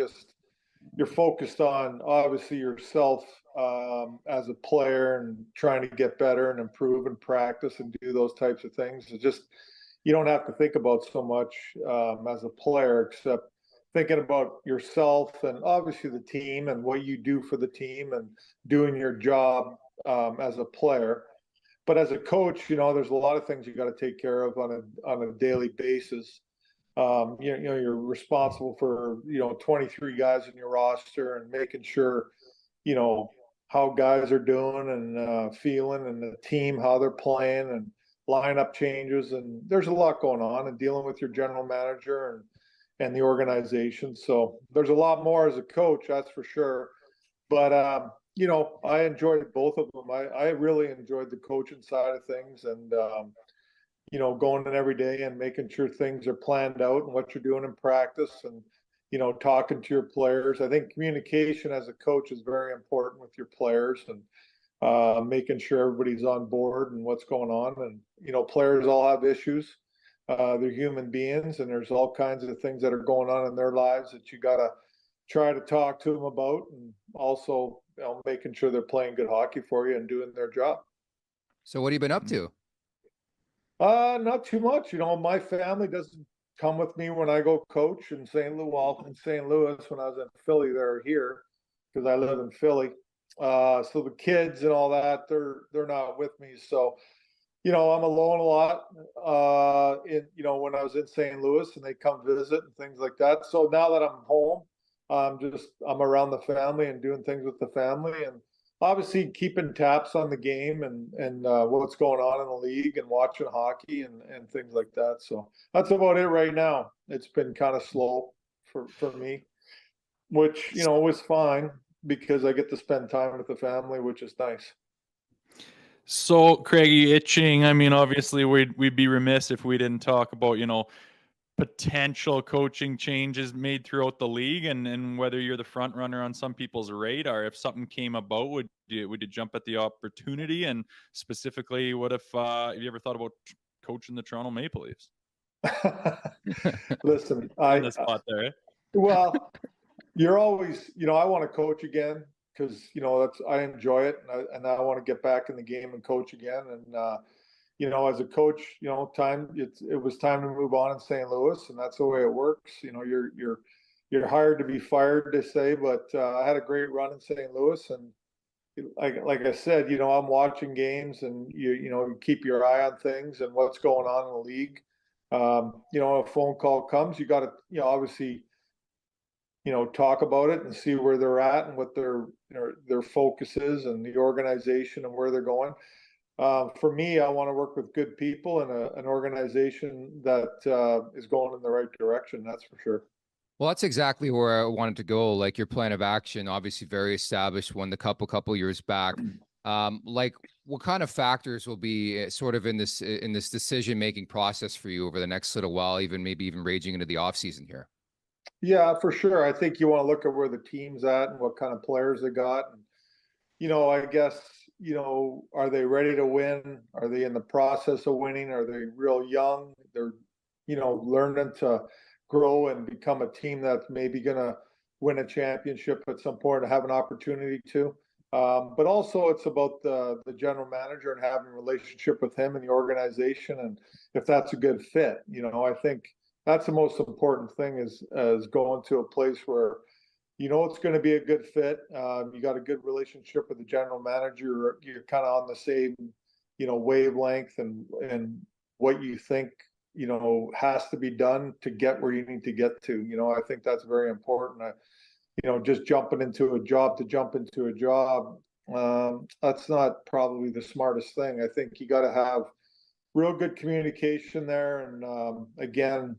Speaker 4: you're focused on obviously yourself as a player and trying to get better and improve and practice and do those types of things. It's just, you don't have to think about so much as a player, except thinking about yourself and obviously the team and what you do for the team and doing your job as a player. But as a coach, there's a lot of things you got to take care of on a daily basis. You're responsible for 23 guys in your roster and making sure how guys are doing and feeling, and the team how they're playing, and lineup changes, and there's a lot going on, and dealing with your general manager and the organization. So there's a lot more as a coach, that's for sure. But I enjoyed both of them. I really enjoyed the coaching side of things, and going in every day and making sure things are planned out and what you're doing in practice, and talking to your players. I think communication as a coach is very important with your players, and making sure everybody's on board and what's going on. And players all have issues. They're human beings, and there's all kinds of things that are going on in their lives that you got to try to talk to them about, and also making sure they're playing good hockey for you and doing their job.
Speaker 2: So what have you been up to?
Speaker 4: Not too much. My family doesn't come with me when I go coach in St. Louis. Well, in St. Louis, when I was in Philly, they're here because I live in Philly. So the kids and all that, they're not with me. So, I'm alone a lot. When I was in St. Louis, and they come visit and things like that. So now that I'm home, I'm around the family and doing things with the family, and obviously keeping tabs on the game and what's going on in the league, and watching hockey and things like that. So that's about it right now. It's been kind of slow for me, which, was fine because I get to spend time with the family, which is nice.
Speaker 3: So, Craig, you itching? I mean, obviously, we'd be remiss if we didn't talk about, potential coaching changes made throughout the league, and whether you're the front runner on some people's radar. If something came about, would you jump at the opportunity? And specifically, what if have you ever thought about coaching the Toronto Maple Leafs?
Speaker 4: Listen,
Speaker 3: on the spot there. Eh?
Speaker 4: Well, you're always, I want to coach again because I enjoy it, and I want to get back in the game and coach again. And as a coach, it was time to move on in St. Louis, and that's the way it works. You're hired to be fired, they say, but I had a great run in St. Louis, and like I said, I'm watching games, and you keep your eye on things and what's going on in the league. A phone call comes, you got to obviously talk about it and see where they're at and what their focus is, and the organization and where they're going. For me, I want to work with good people and an organization that is going in the right direction. That's for sure.
Speaker 2: Well, that's exactly where I wanted to go. Like, your plan of action, obviously very established, won the couple years back. Like, what kind of factors will be sort of in this decision-making process for you over the next little while, maybe even raging into the off season here?
Speaker 4: Yeah, for sure. I think you want to look at where the team's at and what kind of players they got. And, I guess, are they ready to win? Are they in the process of winning? Are they real young? They're, learning to grow and become a team that's maybe going to win a championship at some point, or have an opportunity to. But also it's about the general manager and having a relationship with him and the organization, and if that's a good fit. I think that's the most important thing is going to a place where it's going to be a good fit. You got a good relationship with the general manager. You're kind of on the same wavelength and what you think has to be done to get where you need to get to. I think that's very important. Just jumping into a job to jump into a job, that's not probably the smartest thing. I think you got to have real good communication there, and again,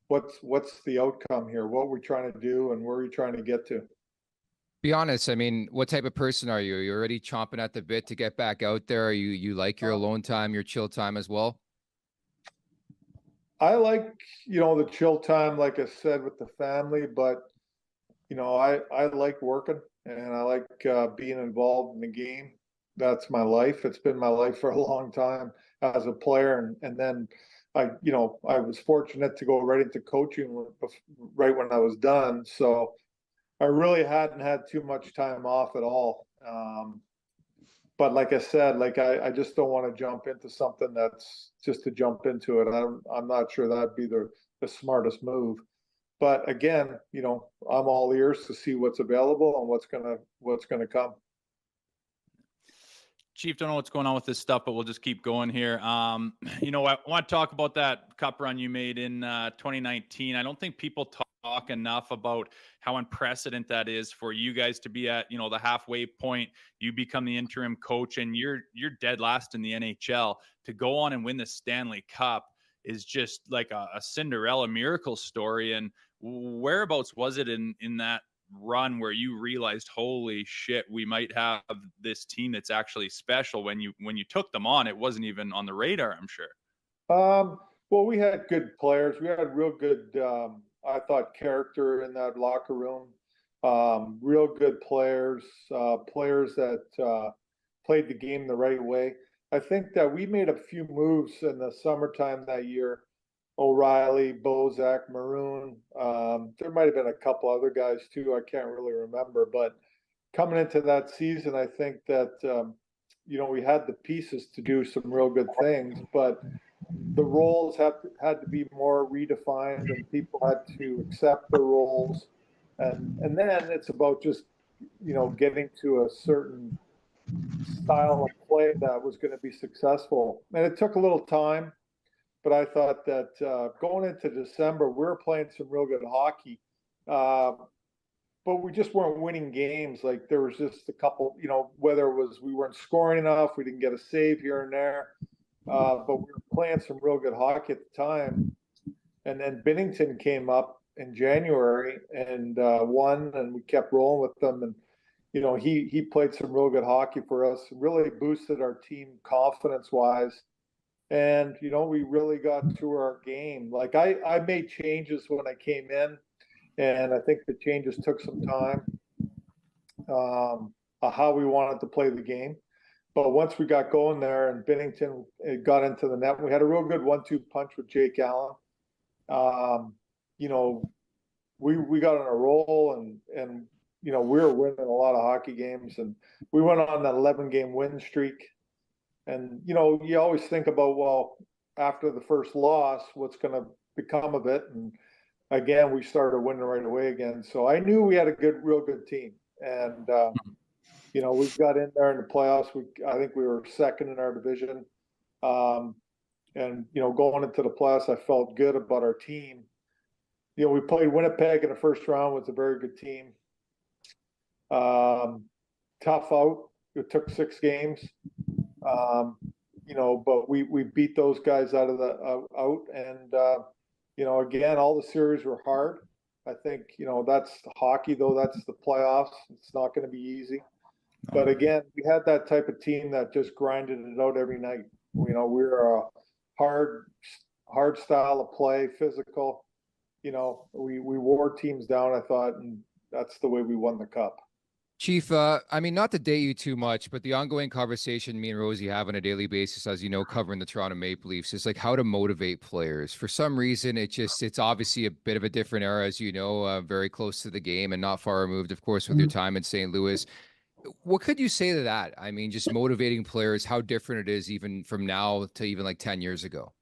Speaker 4: what's the outcome here, what we're trying to do, and where we're trying to get to.
Speaker 2: Be honest. I mean, what type of person are you? Are you already chomping at the bit to get back out there? Are you like your alone time, your chill time as well?
Speaker 4: I like, the chill time, like I said, with the family, but, I like working and I like being involved in the game. That's my life. It's been my life for a long time as a player. And then I was fortunate to go right into coaching right when I was done. So I really hadn't had too much time off at all. But like I said, I just don't want to jump into something that's just to jump into it. I'm not sure that'd be the smartest move. But again, I'm all ears to see what's available and what's gonna come.
Speaker 3: Chief, don't know what's going on with this stuff, but we'll just keep going here. I want to talk about that cup run you made in 2019. I don't think people talk enough about how unprecedented that is for you guys to be at, the halfway point. You become the interim coach and you're dead last in the NHL. To go on and win the Stanley Cup is just like a Cinderella miracle story. And whereabouts was it in that run where you realized, holy shit, we might have this team that's actually special? When you took them on, it wasn't even on the radar, I'm sure.
Speaker 4: Well, we had good players. We had real good, I thought, character in that locker room. Real good players, players that played the game the right way. I think that we made a few moves in the summertime that year. O'Reilly, Bozak, Maroon. There might have been a couple other guys too. I can't really remember. But coming into that season, I think that, we had the pieces to do some real good things. But the roles had to be more redefined and people had to accept the roles. And then it's about just, getting to a certain style of play that was going to be successful. And it took a little time. But I thought that going into December, we were playing some real good hockey, but we just weren't winning games. Like there was just a couple, whether it was we weren't scoring enough, we didn't get a save here and there, but we were playing some real good hockey at the time. And then Binnington came up in January and won, and we kept rolling with them. And he played some real good hockey for us, really boosted our team confidence-wise. And, we really got to our game. Like I made changes when I came in, and I think the changes took some time, how we wanted to play the game. But once we got going there and Binnington got into the net, we had a real good 1-2 punch with Jake Allen. We got on a roll and we were winning a lot of hockey games, and we went on that 11-game win streak. And, you always think about, well, after the first loss, what's going to become of it? And again, we started winning right away again. So I knew we had a real good team. And, we got in there in the playoffs. I think we were second in our division. And, going into the playoffs, I felt good about our team. We played Winnipeg in the first round. It was a very good team. Tough out. It took 6 games. But we beat those guys out of the out. And, again, all the series were hard. I think, that's hockey, though. That's the playoffs. It's not going to be easy. But again, we had that type of team that just grinded it out every night. We were a hard style of play, physical. We wore teams down, I thought, and that's the way we won the cup.
Speaker 2: Chief, not to date you too much, but the ongoing conversation me and Rosie have on a daily basis, as you know, covering the Toronto Maple Leafs, is like how to motivate players. For some reason, it's obviously a bit of a different era, as you know, very close to the game and not far removed, of course, with your time in St. Louis. What could you say to that? I mean, just motivating players, how different it is even from now to even like 10 years ago.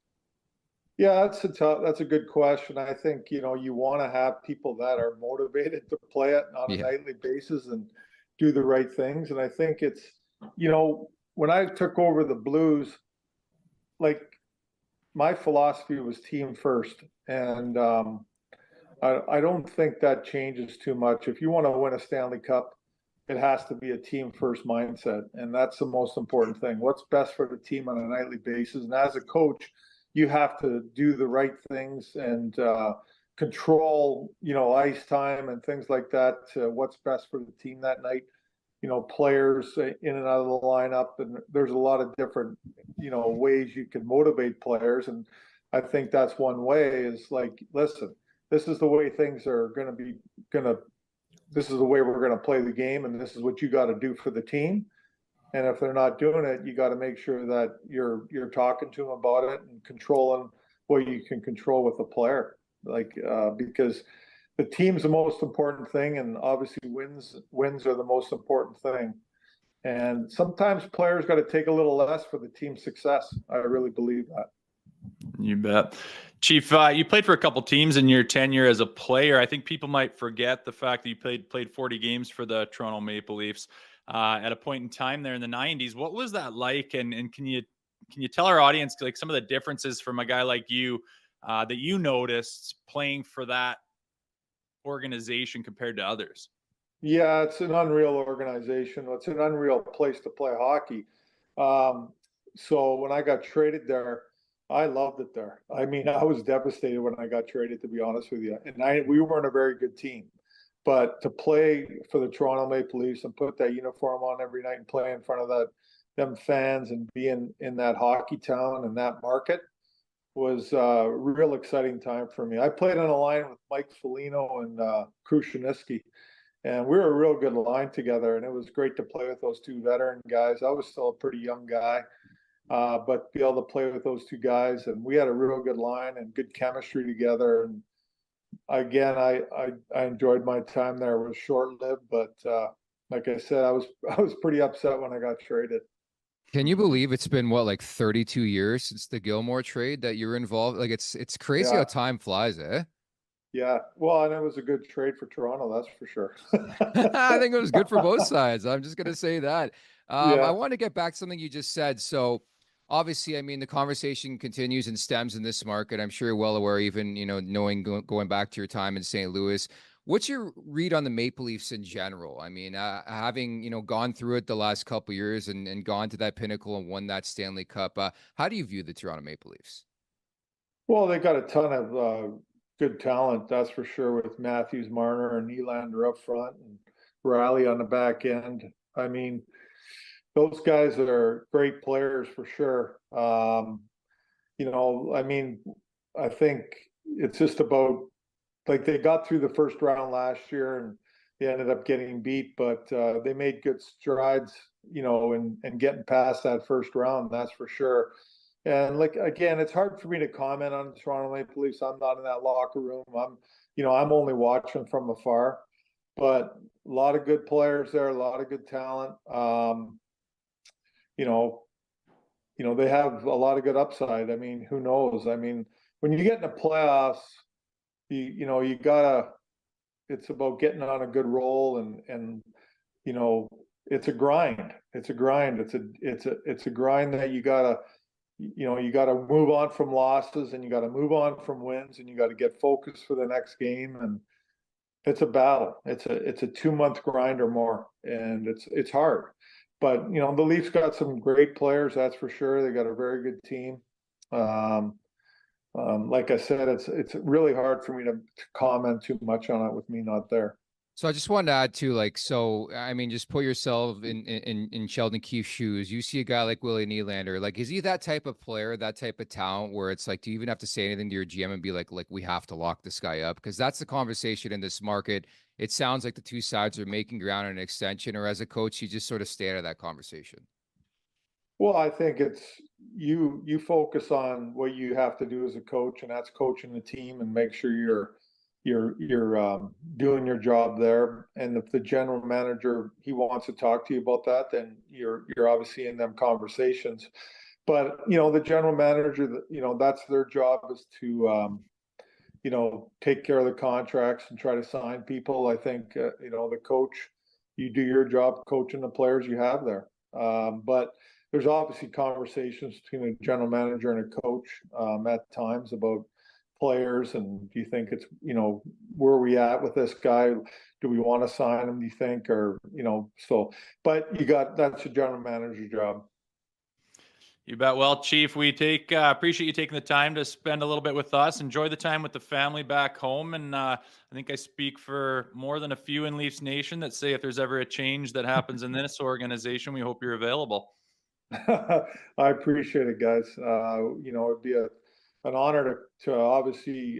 Speaker 4: Yeah, that's a good question. I think, you want to have people that are motivated to play it on a nightly basis and do the right things. And I think it's, when I took over the Blues, like my philosophy was team first. And I don't think that changes too much. If you want to win a Stanley Cup, it has to be a team first mindset. And that's the most important thing. What's best for the team on a nightly basis. And as a coach, you have to do the right things and control, ice time and things like that. What's best for the team that night. Players in and out of the lineup, and there's a lot of different, ways you can motivate players. And I think that's one way is like, listen, this is the way things are going to be this is the way we're going to play the game. And this is what you got to do for the team. And if they're not doing it, you got to make sure that you're talking to them about it and controlling what you can control with the player. Like, because the team's the most important thing, and obviously wins are the most important thing. And sometimes players got to take a little less for the team's success. I really believe that.
Speaker 3: You bet. Chief, you played for a couple teams in your tenure as a player. I think people might forget the fact that you played 40 games for the Toronto Maple Leafs at a point in time there in the 90s. What was that like? And can you tell our audience like some of the differences from a guy like you that you noticed playing for that organization compared to others?
Speaker 4: Yeah, it's an unreal organization. It's an unreal place to play hockey. So when I got traded there, I loved it there. I mean, I was devastated when I got traded, to be honest with you. And we weren't a very good team. But to play for the Toronto Maple Leafs and put that uniform on every night and play in front of them fans and be in that hockey town and that market was a real exciting time for me. I played on a line with Mike Foligno and Kruszyniski, and we were a real good line together. And it was great to play with those two veteran guys. I was still a pretty young guy, but be able to play with those two guys, and we had a real good line and good chemistry together. And again, I enjoyed my time there. It was short-lived, but like I said, I was pretty upset when I got traded.
Speaker 2: Can you believe it's been like 32 years since the Gilmore trade that you were involved? Like it's crazy how time flies, eh?
Speaker 4: Yeah. Well, and it was a good trade for Toronto, that's for sure.
Speaker 2: I think it was good for both sides. I'm just going to say that. I want to get back to something you just said. So obviously, I mean, the conversation continues and stems in this market. I'm sure you're well aware, even, knowing going back to your time in St. Louis. What's your read on the Maple Leafs in general? I mean, having, gone through it the last couple of years and gone to that pinnacle and won that Stanley Cup, how do you view the Toronto Maple Leafs?
Speaker 4: Well, they got a ton of good talent, that's for sure, with Matthews, Marner, and Nylander up front, and Riley on the back end. I mean, those guys are great players for sure. I mean, I think it's just about, like, they got through the first round last year and they ended up getting beat, but they made good strides, and getting past that first round, that's for sure. And like, again, it's hard for me to comment on the Toronto Maple Leafs. I'm not in that locker room. I'm only watching from afar, but a lot of good players there, a lot of good talent. They have a lot of good upside. I mean, who knows? I mean, when you get in the playoffs, you gotta, it's about getting on a good roll, and it's a grind. It's a grind. It's a grind that you gotta move on from losses, and you gotta move on from wins, and you gotta get focused for the next game. And it's a battle. It's a 2-month grind or more, and it's hard. But the Leafs got some great players, that's for sure. They got a very good team. Like I said, it's really hard for me to comment too much on it with me not there.
Speaker 2: So I just wanted to add to so I mean, just put yourself in Sheldon Keefe's shoes. You see a guy like Willie Nylander, like, is he that type of player, that type of talent where it's like, do you even have to say anything to your GM and be like we have to lock this guy up? Because that's the conversation in this market. It sounds like the two sides are making ground on an extension, or as a coach, you just sort of stay out of that conversation.
Speaker 4: Well, I think it's you focus on what you have to do as a coach, and that's coaching the team and make sure you're doing your job there. And if the general manager, he wants to talk to you about that, then you're obviously in them conversations. But the general manager, that's their job, is to take care of the contracts and try to sign people. I think the coach, you do your job coaching the players you have there. But there's obviously conversations between a general manager and a coach at times about players, and do you think it's where are we at with this guy? Do we want to sign him, do you think? Or but that's a general manager's job.
Speaker 3: You bet. Well, Chief, we appreciate you taking the time to spend a little bit with us. Enjoy the time with the family back home. And I think I speak for more than a few in Leafs Nation that say if there's ever a change that happens in this organization, we hope you're available.
Speaker 4: I appreciate it, guys. It'd be an honor to obviously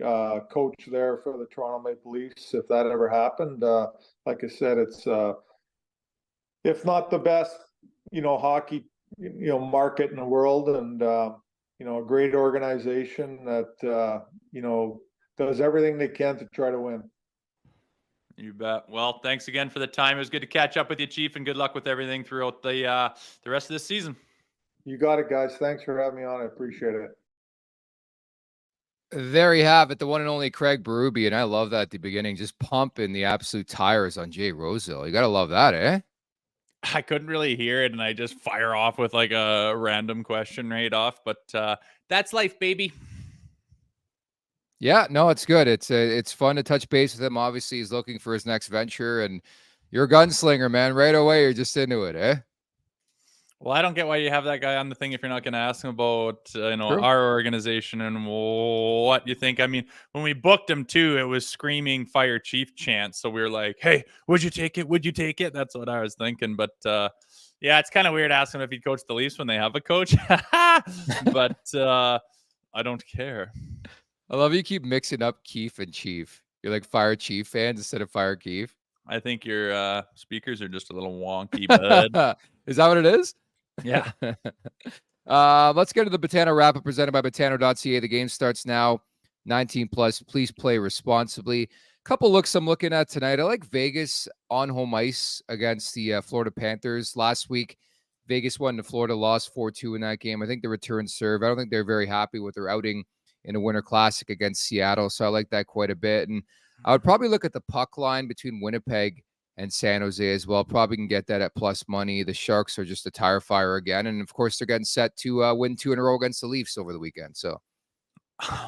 Speaker 4: coach there for the Toronto Maple Leafs if that ever happened. Like I said, it's if not the best, hockey, market in the world, and a great organization that does everything they can to try to win.
Speaker 3: You bet. Well, thanks again for the time. It was good to catch up with you, Chief, and good luck with everything throughout the rest of this season.
Speaker 4: You got it, guys. Thanks for having me on. I appreciate it.
Speaker 2: There you have it, the one and only Craig Berube, and I love that at the beginning, just pumping the absolute tires on Jay Rosehill. You got to love that, eh?
Speaker 3: I couldn't really hear it, and I just fire off with like a random question right off, but that's life, baby.
Speaker 2: Yeah, no, it's good. It's fun to touch base with him. Obviously, he's looking for his next venture, and you're a gunslinger, man. Right away, you're just into it, eh?
Speaker 3: Well, I don't get why you have that guy on the thing if you're not going to ask him about,
Speaker 2: True.
Speaker 3: our organization and what you think. I mean, when we booked him too, it was screaming fire Chief chants. So we were like, hey, would you take it? Would you take it? That's what I was thinking. But yeah, it's kind of weird asking him if he'd coach the Leafs when they have a coach. But I don't care.
Speaker 2: I love you keep mixing up Keefe and Chief. You're like Fire Chief fans instead of Fire Keefe.
Speaker 3: I think your speakers are just a little wonky, bud.
Speaker 2: Is that what it is?
Speaker 3: Yeah.
Speaker 2: Let's get to the Betano wrap-up presented by Betano.ca. The game starts now. 19 plus. Please play responsibly. Couple looks I'm looking at tonight. I like Vegas on home ice against the Florida Panthers. Last week, Vegas won to Florida, lost 4-2 in that game. I think the return serve. I don't think they're very happy with their outing in a Winter Classic against Seattle, so I like that quite a bit. And I would probably look at the puck line between Winnipeg and San Jose as well. Probably can get that at plus money. The Sharks are just a tire fire again. And, of course, they're getting set to win 2 in a row against the Leafs over the weekend. So,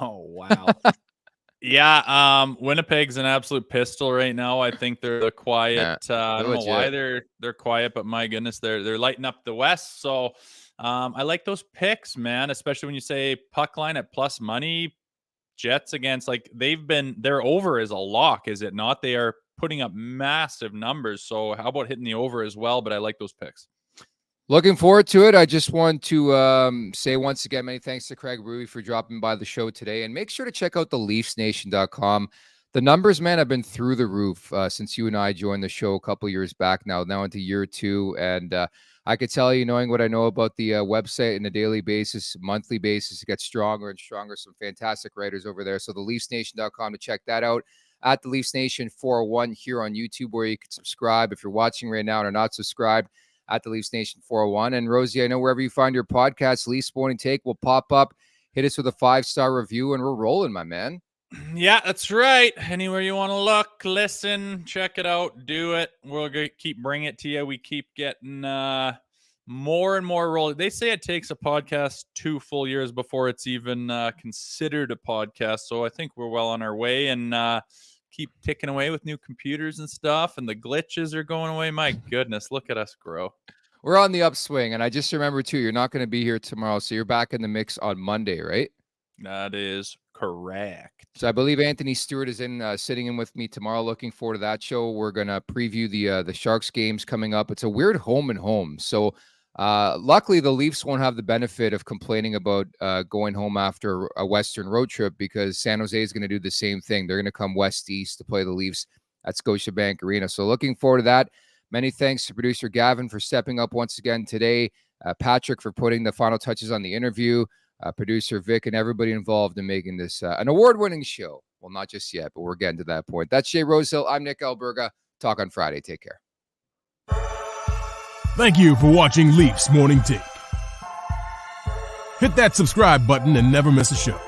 Speaker 3: oh, wow. Yeah, Winnipeg's an absolute pistol right now. I think they're the quiet. I don't know why they're quiet, but my goodness, they're lighting up the West. So I like those picks, man, especially when you say puck line at plus money. Jets against, their over is a lock, is it not? They are putting up massive numbers. So how about hitting the over as well? But I like those picks.
Speaker 2: Looking forward to it. I just want to say once again, many thanks to Craig Berube for dropping by the show today. And make sure to check out the LeafsNation.com. The numbers, man, have been through the roof since you and I joined the show a couple years back now into year 2. And I could tell you, knowing what I know about the website on a daily basis, monthly basis, it gets stronger and stronger. Some fantastic writers over there. So the LeafsNation.com to check that out. At the Leafs Nation 401 here on YouTube, where you can subscribe if you're watching right now and are not subscribed. At the Leafs Nation 401. And Rosie, I know wherever you find your podcast, Leafs Morning Take will pop up. Hit us with a 5-star review, and we're rolling, my man.
Speaker 3: Yeah, that's right. Anywhere you want to look, listen, check it out, do it. We'll keep bringing it to you. We keep getting more and more rolling. They say it takes a podcast 2 full years before it's even considered a podcast. So I think we're well on our way, and keep ticking away with new computers and stuff, and the glitches are going away. My goodness, look at us grow.
Speaker 2: We're on the upswing, and I just remember, too, you're not going to be here tomorrow, so you're back in the mix on Monday, right?
Speaker 3: That is correct.
Speaker 2: So I believe Anthony Stewart is sitting in with me tomorrow. Looking forward to that show. We're going to preview the Sharks games coming up. It's a weird home and home, so luckily the Leafs won't have the benefit of complaining about going home after a Western road trip, because San Jose is going to do the same thing. They're going to come west-east to play the Leafs at Scotiabank Arena. So looking forward to that. Many thanks to producer Gavin for stepping up once again today. Patrick for putting the final touches on the interview. Producer Vic and everybody involved in making this an award-winning show. Well, not just yet, but we're getting to that point. That's Jay Rosehill. I'm Nick Alberga. Talk on Friday. Take care.
Speaker 1: Thank you for watching Leafs Morning Take. Hit that subscribe button and never miss a show.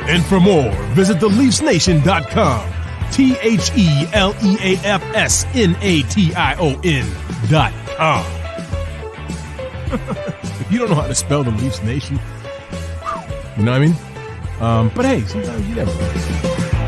Speaker 1: And for more, visit theleafsnation.com. TheLeafsNation.com. If you don't know how to spell the Leafs Nation, you know what I mean? But hey, sometimes you never know.